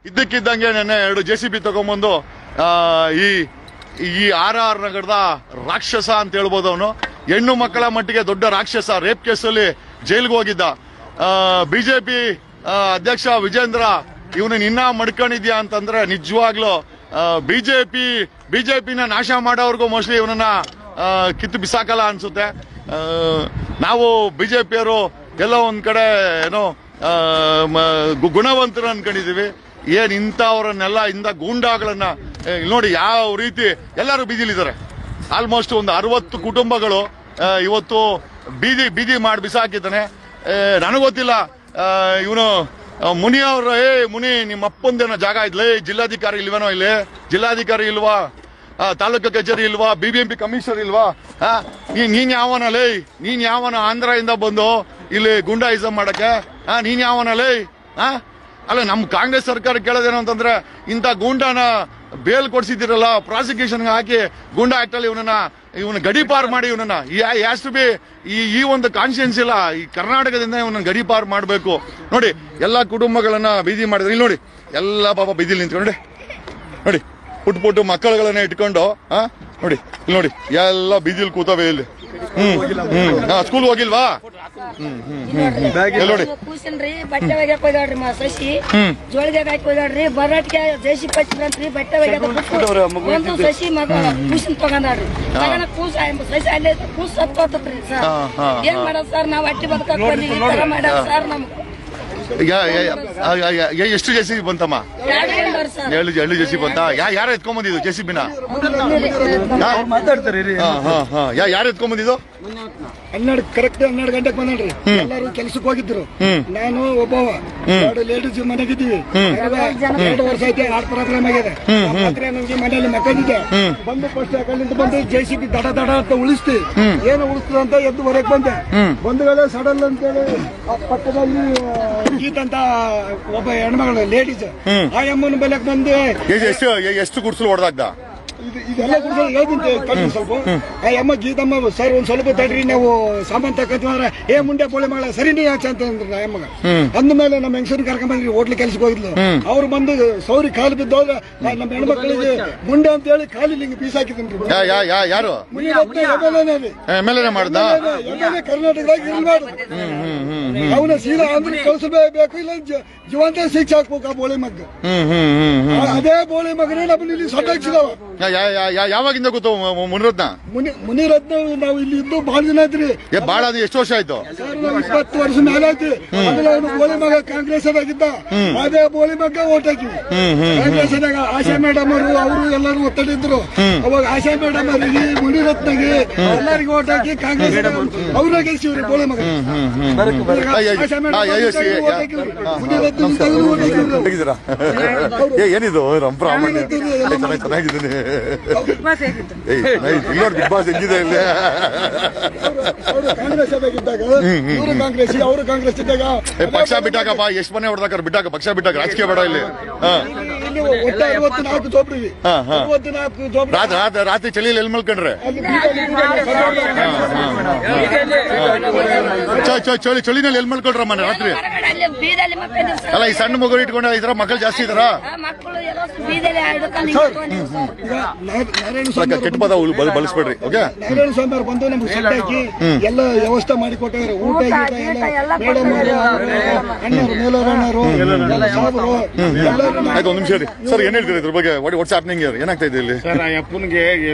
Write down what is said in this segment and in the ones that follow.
ಇದ್ದಕ್ಕಿದ್ದಂಗೆ ನೆನ್ನೆ 2 JCB ತಗೊಂಡ್ಬಂದು ಈ RR ನಗರದ ರಾಕ್ಷಸ ಅಂತ ಹೇಳ್ಬೋದು. ಅವನು ಹೆಣ್ಣು ಮಕ್ಕಳ ಮಟ್ಟಿಗೆ ದೊಡ್ಡ ರಾಕ್ಷಸ. ರೇಪ್ ಕೇಸಲ್ಲಿ ಜೈಲ್ಗೆ ಹೋಗಿದ್ದ. ಬಿಜೆಪಿ ಅಧ್ಯಕ್ಷ ವಿಜೇಂದ್ರ ಇವನನ್ನ ಇನ್ನ ಮಡ್ಕೊಂಡಿದ್ಯಾ ಅಂತಂದ್ರೆ ನಿಜವಾಗ್ಲೂ ಬಿಜೆಪಿನ ನಾಶ ಮಾಡೋರ್ಗೂ ಮೋಸ್ಟ್ಲಿ ಇವನನ್ನ ಕಿತ್ತು ಬಿಸಾಕಲ್ಲ ಅನ್ಸುತ್ತೆ. ನಾವು ಬಿಜೆಪಿಯವರು ಎಲ್ಲೋ ಒಂದ್ ಕಡೆ ಏನೋ ಗುಣವಂತರು ಅನ್ಕೊಂಡಿದೀವಿ. ಏನ್ ಇಂಥವ್ರನ್ನೆಲ್ಲ ಗೂಂಡಾಗಳನ್ನ ನೋಡಿ ಯಾವ ರೀತಿ ಎಲ್ಲರೂ ಬೀದಿಲಿದ್ದಾರೆ. ಆಲ್ಮೋಸ್ಟ್ ಒಂದು 60 ಕುಟುಂಬಗಳು ಇವತ್ತು ಬೀದಿ ಮಾಡಿ ಬಿಸಾಕಿದ್ದಾನೆ. ನನಗೊತ್ತಿಲ್ಲ ಇವನು ಮುನಿ ಅವ್ರ ಮುನಿ ನಿಮ್ಮ ಅಪ್ಪಂದೇನೋ ಜಾಗ ಇದ್ಲೇ, ಜಿಲ್ಲಾಧಿಕಾರಿ ಇಲ್ವೇನೋ, ಇಲ್ಲಿ ಜಿಲ್ಲಾಧಿಕಾರಿ ಇಲ್ವಾ, ತಾಲೂಕು ಕಚೇರಿ ಇಲ್ವಾ, BBMP ಕಮಿಷನರ್ ಇಲ್ವಾ? ನೀನ್ ಯಾವನಲ್ಲೇ? ನೀನ್ ಯಾವನ ಆಂಧ್ರದಿಂದ ಬಂದು ಇಲ್ಲಿ ಗುಂಡಾಯಿಸಂ ಮಾಡಕ್ಕೆ? ನೀನ್ ಯಾವನಲ್ಲೇ? ಅಲ್ಲ, ನಮ್ ಕಾಂಗ್ರೆಸ್ ಸರ್ಕಾರ ಕೇಳೋದೇನು ಅಂತಂದ್ರೆ ಇಂಥ ಗೂಂಡಾನ ಬೇಲ್ ಕೊಡ್ಸಿದಿರಲ್ಲ, ಪ್ರಾಸಿಕ್ಯೂಷನ್ ಹಾಕಿ ಗೂಂಡಾ ಆಕ್ಟ್ ಅಲ್ಲಿ ಇವನ ಗಡಿಪಾರ್ ಮಾಡಿ ಇವನನ್ನ ಹ್ಯಾಸ್ ಟು ಬಿ ಈ ಒಂದು ಕಾನ್ಶಿಯನ್ಸ್ ಇಲ್ಲ. ಈ ಕರ್ನಾಟಕದಿಂದ ಇವನನ್ನ ಗಡಿಪಾರ್ ಮಾಡಬೇಕು. ನೋಡಿ ಎಲ್ಲಾ ಕುಟುಂಬಗಳನ್ನ ಬೀದಿ ಮಾಡಿದ್ರೆ ಇಲ್ಲಿ ನೋಡಿ ಎಲ್ಲ ಪಾಪ ಬೀದಿಲಿ ನಿಂತ್ಕೊಂಡು ನೋಡಿ ಪುಟ್ಟು ಮಕ್ಕಳುಗಳನ್ನ ಇಟ್ಕೊಂಡು ನೋಡಿ ಇಲ್ಲಿ ನೋಡಿ ಎಲ್ಲ ಬೀದಿಲಿ ಕೂತವೆ ಇಲ್ಲಿ. ಸ್ಕೂಲ್ ಹೋಗಿಲ್ವಾ? ನೋಡಿ ಕೂಸನ್ರಿ ಬಟ್ಟೆ ಒಗ್ಯಾಕ ಹೋಗ್ಯಾಡ್ರಿ ಸಸಿ ಜೋಳಿಗೆ ಹಾಕಿ ಹೋಗ್ಯಾಡ್ರಿ ಬರಾಟ್ಗೆ ಜೇಸಿ ಪಚ್ಚಿದ್ರಂತ್ರಿ ಬಟ್ಟೆ ಒಂದು ಸಸಿ ಮಗ ಕೂಸನ್ ತಗೊಂಡ್ರಿ ಕೂಸ ಸಸಿ ಅಲ್ಲೇ ಕೂಸ್ ಸತ್ತೋತತ್ರಿ ಸರ್. ಏನ್ ಮಾಡೋದು ಸರ್? ನಾವ್ ಅಟ್ಟಿ ಬದುಕಕ್ ಬಂದಿ ಈ ತರ ಮಾಡ್ಯಾರ ಸರ್. ನಮ್ಗೆ ಎಷ್ಟು JCB ಬಂತಮ್ಮ? 2 JCB ಬಂತ. ಯಾರು ಎತ್ಕೊಂಡ್ಬಂದಿದ್ದು JCBನ? ಯಾರು ಎತ್ಕೊಂಡ್ಬಂದಿದ್ದು? 12 ಗಂಟೆಗೆ ಬಂದ್ರಿ. ಎಲ್ಲರೂ ಕೆಲ್ಸಕ್ಕೆ ಹೋಗಿದ್ರು. ನಾನು ಒಬ್ಬವ 2 ಲೇಡೀಸ್ ಮನೆಗಿದ್ದೀವಿ. 2 ವರ್ಷ ಐತೆ. ಹಾರ್ಟ್ ಪ್ರಾಬ್ಲಮ್ ಆಗಿದೆ. ನಮ್ಗೆ ಮನೆಯಲ್ಲಿ ಮಕ್ಕಳಿದೆ. ಬಂದು ಫಸ್ಟ್ ಅಲ್ಲಿಂದ ಬಂದು JCB ದಡ ಅಂತ ಉಳಿಸ್ತಿ. ಏನು ಉಳಿಸ್ತದ ಅಂತ ಎದ್ದು ಹೊರಗೆ ಬಂದೆ. ಬಂಧುಗಳೇ ಸಡಲ್ ಅಂತೇಳಿ ಪಕ್ಕದಲ್ಲಿ ಗೀತ್ ಅಂತ ಒಬ್ಬ ಹೆಣ್ಮಗಳು ಲೇಡೀಸ್ ಆ ಅಮ್ಮನ ಬೆಲೆಕ್ ಬಂದು ಎಷ್ಟು ಗುಡ್ಸಲು ಹೊಡೆದಾಗ್ದ ಇದೆಲ್ಲ ಹೇಳ್ತೀನಿ ಸ್ವಲ್ಪ. ಆ ಅಮ್ಮ ಗೀತಮ್ಮ ಸರ್ ಒಂದ್ ಸ್ವಲ್ಪ ತಡ್ರಿ, ನಾವು ಸಾಮಾನ್ ತಕ್ಕಂತಂದ್ರೆ ಮುಂಡೆ ಬೋಳೆ ಮಗಳ ಸರಿ ನೀ ಯಾಕೆ ಅಂತ ಅಂದ್ರ ಅಮ್ಮಗ. ಅಂದ್ಮೇಲೆ ನಮ್ಮ ಹೆಂಗಸರು ಕರ್ಕೊಂಡ್ ಬಂದ್ರಿ. ಹೋಟ್ಲ್ ಕೆಲ್ಸಕ್ಕೆ ಹೋಗಿದ್ಲು. ಅವ್ರು ಬಂದು ಸೌರಿ ಕಾಲು ಬಿದ್ದೋದ್ರೆ ನಮ್ಮ ಹೆಣ್ಮಕ್ಳಿಗೆ ಮುಂಡೆ ಅಂತ ಹೇಳಿ ಕಾಲಿಗೆ ಹಿಂಗ್ ಬೀಸಾಕಿದ್ರಿ. ಯಾರು ಕರ್ನಾಟಕದಾಗ ಇರ್ಬಾರ್ದು. ಅವನ ಸೀದಾ ಅಂದ್ರೆ ಕಳ್ಸಬೇಕು, ಇಲ್ಲ ಜೀವಂತ ಶಿಕ್ಷೆ ಹಾಕ್ಬೇಕು ಆ ಬೋಳೆ ಮಗ. ಅದೇ ಬೋಳೆ ಮಗನೇ ನಮ್ಮನ್ನ ಇಲ್ಲಿ ಸೊಟ್ಟಾಕ್ಸಿದವ. ಯಾವಾಗಿಂದ ಗೊತ್ತು ಮುನಿರತ್ನ? ನಾವು ಇಲ್ಲಿ ಇದ್ದು ಬಹಳ ದಿನ ಐತ್ರಿ. ಬಾಳ ಎಷ್ಟು ವರ್ಷ ಆಯ್ತು? 20 ವರ್ಷ ಮೇಲೆ ಆಯ್ತು. ಅವನು ಬೋಳಿ ಮಗ ಕಾಂಗ್ರೆಸ್ ಆಗಿದ್ದ. ಅದೇ ಬೋಳಿ ಮಗ ಓಟ್ ಹಾಕಿವಿ ಕಾಂಗ್ರೆಸ್. ಆಶಾ ಮೇಡಮ್ ಅವರು ಎಲ್ಲರೂ ಒತ್ತಡಿದ್ರು. ಅವಾಗ ಆಶಾ ಮೇಡಮ್ ಅವರಿಗೆ ಮುನಿರತ್ನಗೆ ಎಲ್ಲರಿಗೂ ಓಟ್ ಹಾಕಿ ಕಾಂಗ್ರೆಸ್ ಅವ್ರ ಗೆಲ್ಸಿವ್ರಿ ಬೋಳಿ ಮಗ. ಆಶಾ ಮೇಡಮ್ ಏನಿದು ಚೆನ್ನಾಗಿದ್ದೀನಿ. ಬಿಗ್ ಬಾಸ್ ಹೆಂಗಿದೆ ಇಲ್ಲಿ? ಕಾಂಗ್ರೆಸ್ ಆಗಿದ್ದಾಗ ಇವರು ಕಾಂಗ್ರೆಸ್, ಅವರು ಕಾಂಗ್ರೆಸ್ ಇದ್ದಾಗ ಪಕ್ಷ ಬಿಟ್ಟಾಕಪ್ಪ. ಎಷ್ಟು ಮನೆ ಹೊಡೆದಾಕ ಬಿಟ್ಟಾಕ, ಪಕ್ಷ ಬಿಟ್ಟಾಕ, ರಾಜಕೀಯ ಬೇಡ ಇಲ್ಲಿ. ಒಟ್ಟ 64 ಜೋಬ್ರಿ. 64 ಜೋಬ್ರಿ. ರಾತ್ರಿ ಚಳಿಯಲ್ಲಿ ಎಲ್ಲಿ ಮಲ್ಕೊಂಡ್ರೆ? ಚಳಿನಲ್ಲಿ ಎಲ್ಲಿ ಮಲ್ಕೊಂಡ್ರ ಮನೆ ರಾತ್ರಿ? ಅಲ್ಲ, ಈ ಸಣ್ಣ ಮಗು ಇಟ್ಕೊಂಡ ಇದ್ರ ಮಕ್ಕಳು ಜಾಸ್ತಿ ಇದಾರ? ಕೆಟ್ಟ ಪದ ಬಳಸ್ಬೇಡ್ರಿ. ಓಕೆ, ನಾರಾಯಣ ಸ್ವಾಮಿ ಅವ್ರು ಬಂದು ನಮ್ಗೆ ಸೊಟ್ಟಾಕಿ ಎಲ್ಲ ವ್ಯವಸ್ಥೆ ಮಾಡಿ ಕೊಟ್ಟವ್ರೆ. ಊಟ ಮೇಡಮ್ ಅಣ್ಣರು, ಮೇಲೋರಣ್ಣರು, ಆಯ್ತು. ಒಂದ್ ನಿಮಿಷ ರೀ ಸರ್, ಏನ್ ಹೇಳ್ತೀರಿ ಇದ್ರ ಬಗ್ಗೆ? What's happening? ಏನಾಗ್ತಾ ಇದೆ ಇಲ್ಲಿ? ಸರ್, ಆ ಅಪ್ಪನಿಗೆ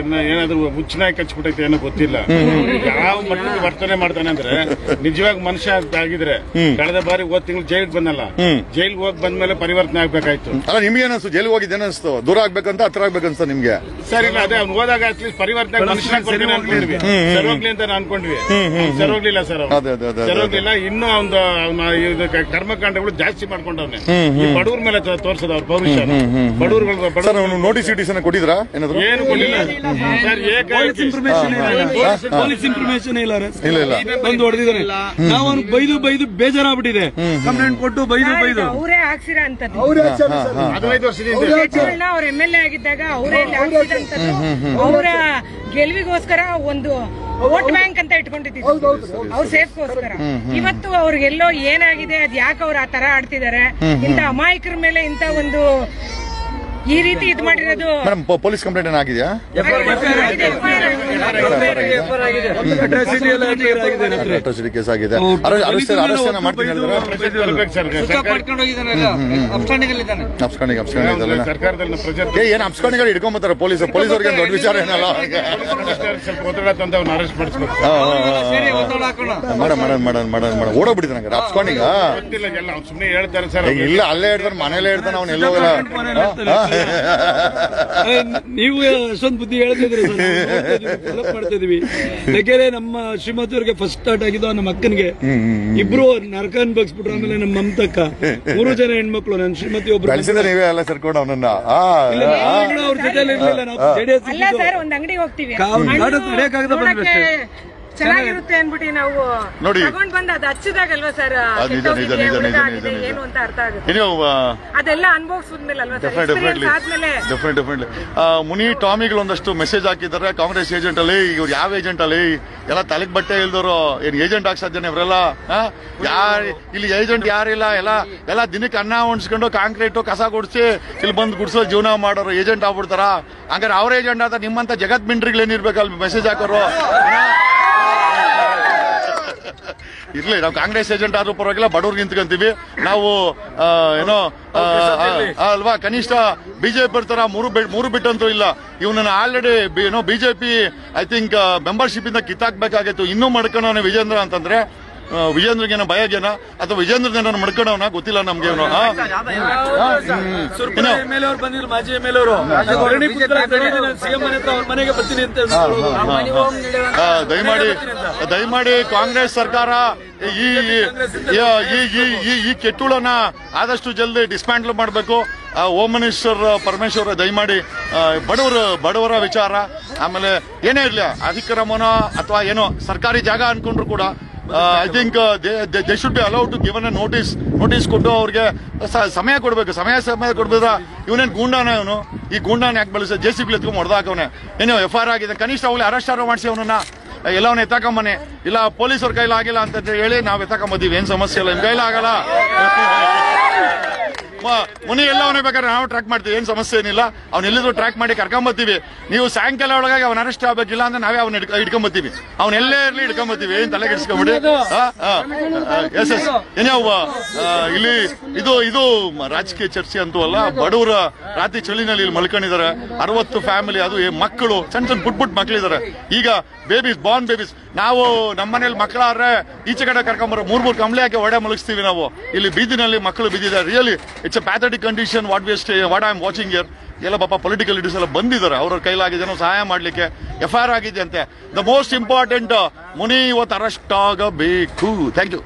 ಏನಾದ್ರು ಹುಚ್ಚನಾಗಿ ಕಚ್ಬಿಟ್ಟೈತೆ ಏನೋ ಗೊತ್ತಿಲ್ಲ. ಯಾವ ಮಟ್ಟಿಗೆ ವರ್ತನೆ ಮಾಡ್ತಾನೆ ಅಂದ್ರೆ ನಿಜವಾಗಿ ಮನುಷ್ಯ ಆಗಿದ್ರೆ ಕಳೆದ ಬಾರಿ ಹೋದ್ ತಿಂಗಳು ಜೈಲಿಗೆ ಬಂದಲ್ಲ, ಜೈಲ್ಗೆ ಹೋಗಿ ಬಂದ್ಮೇಲೆ ಪರಿವರ್ತನೆ ಆಗ್ಬೇಕಾಯ್ತು. ಅಲ್ಲ, ನಿಮ್ಗೆ ಏನಿಸ್ತು? ಜೈಲಿಗೆ ಹೋಗಿದ್ದು ಏನಿಸ್ತು? ದೂರ ಆಗ್ಬೇಕಂತ ಹತ್ರ ಆಗ್ಬೇಕಂತ ನಿಮ್ಗೆ? ಸರ್, ಇಲ್ಲ, ಅದೇ ಅವ್ನು ಹೋದಾಗ ಅಟ್ಲೀಸ್ಟ್ ಪರಿವರ್ತನೆ ಮನುಷ್ಯನಾಗಿ ಕೊಡ್ತೀನಿ ಅನ್ಕೊಂಡ್ವಿ. ಸರೋಗ್ಲಿ ಅಂತ ಅನ್ಕೊಂಡ್ವಿ. ಸರೋಗ್ಲಿಲ್ಲ ಸರ್, ಸರೋಗ್ಲಿಲ್ಲ. ಇನ್ನೂ ಒಂದು ಕರ್ಮಕಾಂಡಗಳು ಜಾಸ್ತಿ ಮಾಡ್ಕೊಂಡವ್ನೆ. ಈ ಬಡವ್ರ ಮೇಲೆ ತೋರ್ಸದ ಅವ್ರ ಪೌರುಷ. ಬಡವ್ರುಗಳು ನೋಟಿಸ್ ಕೊಟ್ಟಿದ್ರಾ? ಏನಾದ್ರು ಏನು ಕೊಟ್ಟಿಲ್ಲ ಸರ್. ಪೊಲೀಸ್ ಇನ್ಫಾರ್ಮೇಶನ್ ಇಲ್ಲ. ಬಂದು ಹೊಡೆದಿದ್ದಾರೆ. ನಾವು ಬೈದು ಬೇಜಾರಾಗ್ಬಿಟ್ಟಿದೆ. ಕಂಪ್ಲೇಂಟ್ ಕೊಟ್ಟು ಬೈದು ಅವರೇ ಹಾಕ್ಸಿರ ಅಂತದ್ದು. 15 ವರ್ಷದಿಂದ ಅವ್ರ MLA ಆಗಿದ್ದಾಗ ಅವರೇ ಹಾಕ್ಸಿದಂತದ್ದು. ಅವರ ಗೆಲುವಿಗೋಸ್ಕರ ಒಂದು ವೋಟ್ ಬ್ಯಾಂಕ್ ಅಂತ ಇಟ್ಕೊಂಡಿದ್ದೀವಿ ಅವ್ರ ಸೇಫ್ಗೋಸ್ಕರ. ಇವತ್ತು ಅವ್ರಿಗೆಲ್ಲೋ ಏನಾಗಿದೆ, ಅದ್ ಯಾಕೆ ಅವ್ರು ಆ ತರ ಆಡ್ತಿದ್ದಾರೆ, ಇಂತ ಅಮಾಯಕರ ಮೇಲೆ ಇಂತ ಒಂದು ಈ ರೀತಿ ಇದು ಮಾಡಿರೋದು. ಮೇಡಮ್ ಪೊಲೀಸ್ ಕಂಪ್ಲೇಂಟ್ ಏನಾಗಿದೆಯಾ? ಅಟ್ರಾಸಿಟಿ ಕೇಸ್ ಆಗಿದೆ. ಅರೆಸ್ಟ್ ಮಾಡ್ತೀನಿ ಹೇಳಿದ್ರೆ ಏನ್ ಅಪ್ಸ್ಕೊಂಡಿಗಳು ಹಿಡ್ಕೊಂಬತ್ತಾರೆ ಪೊಲೀಸ್. ಪೊಲೀಸರಿಗೆ ದೊಡ್ಡ ವಿಚಾರ ಏನಲ್ಲ. ಓಡೋಗ್ಬಿಟ್ಟಿದ್ದಾನೆ ಅಪ್ಸ್ಕೊಂಡಿಗ. ಸುಮ್ಮನೆ ಹೇಳ್ತಾರೆ ಸರ್. ಇಲ್ಲ ಅಲ್ಲೇ ಹೇಳ್ತಾನೆ, ಮನೇಲೆ ಹೇಳ್ತಾನೆ, ಅವ್ನು ಎಲ್ಲೋಗಲ್ಲ. ನೀವು ಅಷ್ಟೊಂದು ಬುದ್ಧಿ ಹೇಳ್ತಿದ್ರಿ, ಮಾಡ್ತಾ ಇದೀವಿ. ಯಾಕೆಂದ್ರೆ ನಮ್ಮ ಶ್ರೀಮತಿಯವ್ರಿಗೆ ಫಸ್ಟ್ ಸ್ಟಾರ್ಟ್ ಆಗಿದ್ದು ನಮ್ಮ ಅಕ್ಕನಿಗೆ ಇಬ್ರು ನರಕ ಅನ್ಬಗ್ಸ್ಬಿಟ್ರು. ಆಮೇಲೆ ನಮ್ಮ ಮಮತಕ್ಕ 3 ಜನ ಹೆಣ್ಮಕ್ಳು. ನನ್ನ ಶ್ರೀಮತಿ ಒಬ್ರು ನೀವೇ ಎಲ್ಲ ಸೇರ್ಕೊಂಡು ಅವನನ್ನ ಅವ್ರ ಜೊತೆ ಇರ್ಲಿಲ್ಲ. ನಾವು JDS ಅಲ್ಲ ಸರ್, ಒಂದ್ ಅಂಗಡಿಗೆ ಹೋಗ್ತೀವಿ, ಚೆನ್ನಾಗಿರುತ್ತೆ ಅನ್ಬಿಟ್ಟು ನಾವು ನೋಡಿ ತಗೊಂಡ್ ಬಂದ್ ಅದು ಹಚ್ಚಿದಾಗಲ್ವಾ ಸರ್ ಏನು ಅಂತ ಅರ್ಥ ಆಗುತ್ತೆ. ಅದೆಲ್ಲ ಅನುಭವಿಸಿದ್ಮೇಲೆ ಅಲ್ವಾ ಸರ್, ಎಕ್ಸ್ಪೀರಿಯನ್ಸ್ ಆದ್ಮೇಲೆ. ಡೆಫಿನೆಟ್ಲಿ ಮುನಿ ಟಾಮಿಗಳು ಒಂದಷ್ಟು ಮೆಸೇಜ್ ಹಾಕಿದ್ದಾರೆ ಕಾಂಗ್ರೆಸ್ ಏಜೆಂಟ್ ಅಲ್ಲಿ. ಇವ್ರು ಯಾವ ಏಜೆಂಟ್ ಅಲ್ಲಿ ಎಲ್ಲ ತಲೆಗ್ ಬಟ್ಟೆ ಇಲ್ದವ್ರು ಏನ್ ಏಜೆಂಟ್ ಆಗಿ ಸಾಧ್ಯನೇ ಇವರೆಲ್ಲ? ಇಲ್ಲಿ ಏಜೆಂಟ್ ಯಾರಿಲ್ಲ, ಎಲ್ಲ ದಿನಕ್ಕೆ ಅನ್ನ ಉಣ್ಸ್ಕೊಂಡು ಕಾಂಕ್ರೀಟ್ ಕಸ ಗುಡಿಸಿ ಇಲ್ಲಿ ಬಂದು ಗುಡ್ಸೋ ಜೀವನ ಮಾಡೋರು ಏಜೆಂಟ್ ಆಗ್ಬಿಡ್ತಾರ. ಹಂಗಾರೆ ಅವ್ರ ಏಜೆಂಟ್ ಆದ ನಿಮ್ಮಂತ ಜಗತ್ ಮಿಂಡ್ರಿಗಳು ಏನಿರ್ಬೇಕಲ್ಲಿ ಮೆಸೇಜ್ ಹಾಕೋರು. ಇರ್ಲಿ, ನಾವು ಕಾಂಗ್ರೆಸ್ ಏಜೆಂಟ್ ಆದ್ರೂ ಪರವಾಗಿಲ್ಲ, ಬಡವ್ರಿಗೆ ನಿಂತ್ಕೊಂತೀವಿ ನಾವು. ಏನೋ ಅಲ್ವಾ, ಕನಿಷ್ಠ ಬಿಜೆಪಿ ಇರ್ತಾರ, ಮೂರು ಬಿಟ್ಟಂತೂ ಇಲ್ಲ. ಇವನನ್ನ ಆಲ್ರೆಡಿ ಏನೋ ಬಿಜೆಪಿ ಐ ಥಿಂಕ್ ಮೆಂಬರ್ಶಿಪ್ ಇಂದ ಕಿತ್ತಾಕ್ಬೇಕಾಗಿತ್ತು. ಇನ್ನೂ ಮಡ್ಕೊಂಡವನೇ ವಿಜೇಂದ್ರ ಅಂತಂದ್ರೆ ವಿಜೇಂದ್ರಗೇನೋ ಭಯಗೇನ ಅಥವಾ ವಿಜೇಂದ್ರನ ಮಡ್ಕೊಂಡವನ ಗೊತ್ತಿಲ್ಲ ನಮ್ಗೆ. ದಯಮಾಡಿ ಕಾಂಗ್ರೆಸ್ ಸರ್ಕಾರ ಈ ಕೆಟ್ಟುಳನ್ನ ಆದಷ್ಟು ಜಲ್ದಿ ಡಿಸ್ಮ್ಯಾಂಟಲ್ ಮಾಡಬೇಕು. ಹೋಮ್ ಮಿನಿಸ್ಟರ್ ಪರಮೇಶ್ವರ್ ದಯಮಾಡಿ ಬಡವರ ವಿಚಾರ, ಆಮೇಲೆ ಏನೇ ಇರ್ಲಿ ಅಧಿಕ್ರಮನೋ ಅಥವಾ ಏನೋ ಸರ್ಕಾರಿ ಜಾಗ ಅನ್ಕೊಂಡ್ರು ಕೂಡ I think they should be allowed to given a notice ಕೊಟ್ಟು ಅವ್ರಿಗೆ ಸಮಯ ಕೊಡ್ಬೇಕು. ಸಮಯ ಕೊಡ್ಬೇಕ. ಇವನೇನ್ ಗೂಂಡಾನ, ಇವನು ಈ ಗೂಂಡಾನ ಯಾಕೆ ಬೆಳೆಸ JCB ಎತ್ಕೊಂಡ್ ಹೊಡೆದಾಕವನೆ. ಏನೋ FIR ಆಗಿದೆ, ಕನಿಷ್ಠ ಅವಳು ಅರೆಸ್ಟ್ ಮಾಡಿಸಿ ಅವನನ್ನ ಎಲ್ಲವನ್ನ ಎತ್ತಾಕೊಂಬನೆ. ಇಲ್ಲ ಪೊಲೀಸರ ಕೈಲಿ ಆಗಿಲ್ಲ ಅಂತ ಹೇಳಿ ನಾವ್ ಎತ್ತಾಕೊಂಬತ್ತೀವಿ, ಏನ್ ಸಮಸ್ಯೆ ಇಲ್ಲ, ನಿಮ್ ಕೈಲಿ ಆಗಲ್ಲ. ಮುನಿ ಎಲ್ಲವನ್ನೇ ಬೇಕಾದ್ರೆ ನಾವು ಟ್ರ್ಯಾಕ್ ಮಾಡ್ತೀವಿ, ಏನ್ ಸಮಸ್ಯೆ ಏನಿಲ್ಲ. ಅವ್ನ ಎಲ್ಲಿದ್ರು ಟ್ರ್ಯಾಕ್ ಮಾಡಿ ಕರ್ಕೊಂಬತ್ತೀವಿ. ನೀವು ಸಾಯಂಕಾಲ ಒಳಗಾಗಿ ಅವ್ನ ಅರೆಸ್ಟ್ ಆಗ್ಬೇಕಿಲ್ಲ ಅಂದ್ರೆ ನಾವೇ ಅವ್ನ ಹಿಡ್ಕೊಂಬತ್ತೀವಿ. ಅವ್ನೆಲ್ಲೇ ಇರ್ಲಿ ಹಿಡ್ಕೊಂಬತ್ತೀವಿ, ಏನ್ ತಲೆ ಕೆಡಿಸ್ಕೊಂಬಿಡಿ. ಎಸ್ ಏನೇ ಇಲ್ಲಿ ಇದು ರಾಜಕೀಯ ಚರ್ಚೆ ಅಂತೂ ಅಲ್ಲ. ಬಡವರ ರಾತ್ರಿ ಚಳಿನಲ್ಲಿ ಇಲ್ಲಿ ಮಲ್ಕೊಂಡಿದ್ದಾರೆ 60 ಫ್ಯಾಮಿಲಿ, ಅದು ಮಕ್ಕಳು, ಸಣ್ಣ ಪುಟ್ ಮಕ್ಕಳಿದ್ದಾರೆ. ಈಗ ಬಾರ್ನ್ ಬೇಬೀಸ್. ನಾವು ನಮ್ಮನೇಲಿ ಮಕ್ಕಳಾದ್ರೆ ಈಚೆ ಕಡೆ ಕರ್ಕೊಂಬರೋ 3 ಕಂಬಳಿ ಹಾಕಿ ಒಡೆ ಮಲಗಿಸ್ತೀವಿ ನಾವು. ಇಲ್ಲಿ ಬೀದಿನಲ್ಲಿ ಮಕ್ಕಳು ಬಿದ್ದಿದ್ದಾರೆ. Really it's a pathetic condition what I am watching here. ಎಲ್ಲ ಪಾಪ ಪೊಲಿಟಿಕಲ್ ಲೀಡರ್ಸ್ ಎಲ್ಲ ಬಂದಿದ್ದಾರೆ, ಅವ್ರ ಕೈಲಾಗಿದೆ ಸಹಾಯ ಮಾಡ್ಲಿಕ್ಕೆ. FIR ಆಗಿದೆ ಅಂತೆ. ದ ಮೋಸ್ಟ್ ಇಂಪಾರ್ಟೆಂಟ್ ಮುನಿ ಇವತ್ತು ಅರೆಸ್ಟ್ ಆಗಬೇಕು. Thank you.